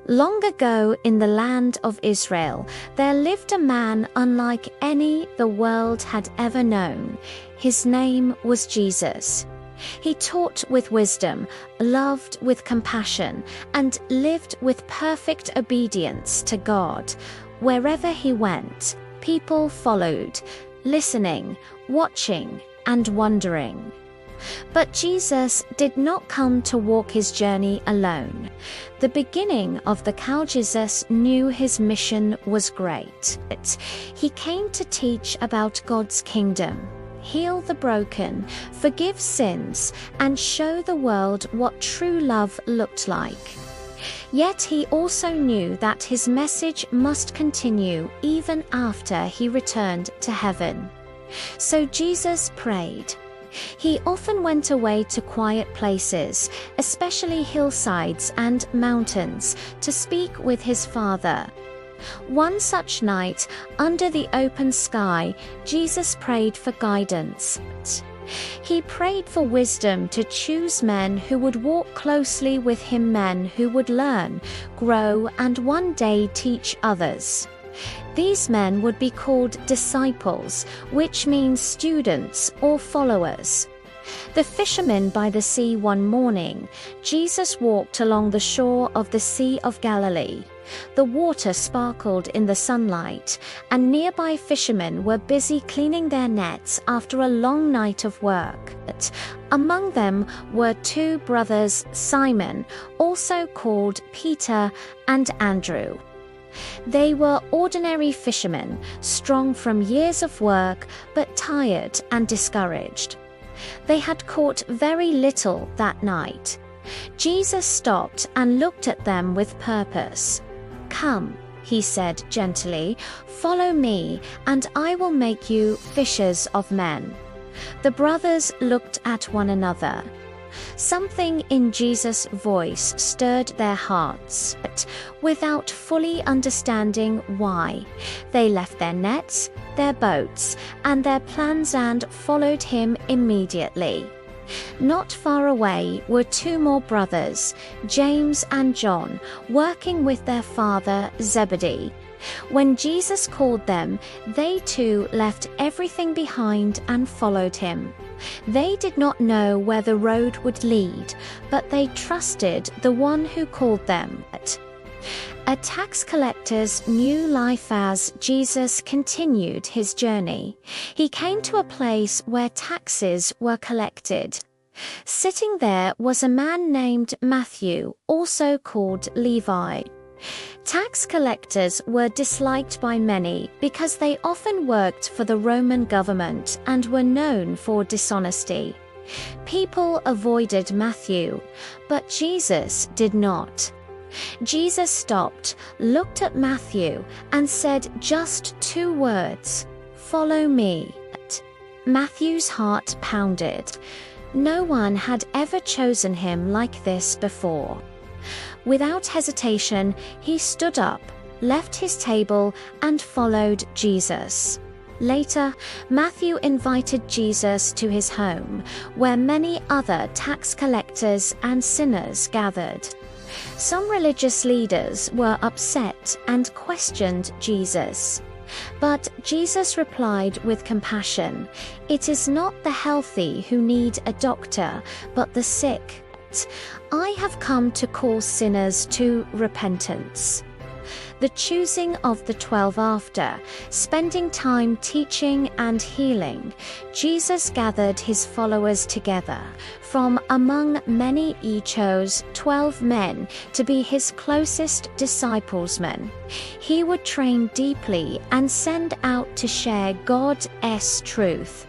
Long ago in the land of Israel, there lived a man unlike any the world had ever known. His name was Jesus. He taught with wisdom, loved with compassion, and lived with perfect obedience to God. Wherever he went, people followed, listening, watching, and wondering. But Jesus did not come to walk his journey alone. The beginning of the cow Jesus knew his mission was great. He came to teach about God's kingdom, heal the broken, forgive sins, and show the world what true love looked like. Yet he also knew that his message must continue even after he returned to heaven. So Jesus prayed. He often went away to quiet places, especially hillsides and mountains, to speak with his Father. One such night, under the open sky, Jesus prayed for guidance. He prayed for wisdom to choose men who would walk closely with him, men who would learn, grow, and one day teach others. These men would be called disciples, which means students or followers. The fishermen by the sea one morning, Jesus walked along the shore of the Sea of Galilee. The water sparkled in the sunlight, and nearby fishermen were busy cleaning their nets after a long night of work. Among them were two brothers, Simon, also called Peter, and Andrew. They were ordinary fishermen, strong from years of work, but tired and discouraged. They had caught very little that night. Jesus stopped and looked at them with purpose. "Come," he said gently, "follow me, and I will make you fishers of men." The brothers looked at one another. Something in Jesus' voice stirred their hearts, but without fully understanding why, they left their nets, their boats, and their plans and followed him immediately. Not far away were two more brothers, James and John, working with their father Zebedee. When Jesus called them, they too left everything behind and followed him. They did not know where the road would lead, but they trusted the one who called them. A tax collector's new life as Jesus continued his journey. He came to a place where taxes were collected. Sitting there was a man named Matthew, also called Levi. Tax collectors were disliked by many because they often worked for the Roman government and were known for dishonesty. People avoided Matthew, but Jesus did not. Jesus stopped, looked at Matthew, and said just two words, "Follow me." Matthew's heart pounded. No one had ever chosen him like this before. Without hesitation, he stood up, left his table, and followed Jesus. Later, Matthew invited Jesus to his home, where many other tax collectors and sinners gathered. Some religious leaders were upset and questioned Jesus. But Jesus replied with compassion, "It is not the healthy who need a doctor, but the sick. I have come to call sinners to repentance." The choosing of the 12 after, spending time teaching and healing, Jesus gathered his followers together. From among many he chose 12 men to be his closest disciplesmen. He would train deeply and send out to share God's truth.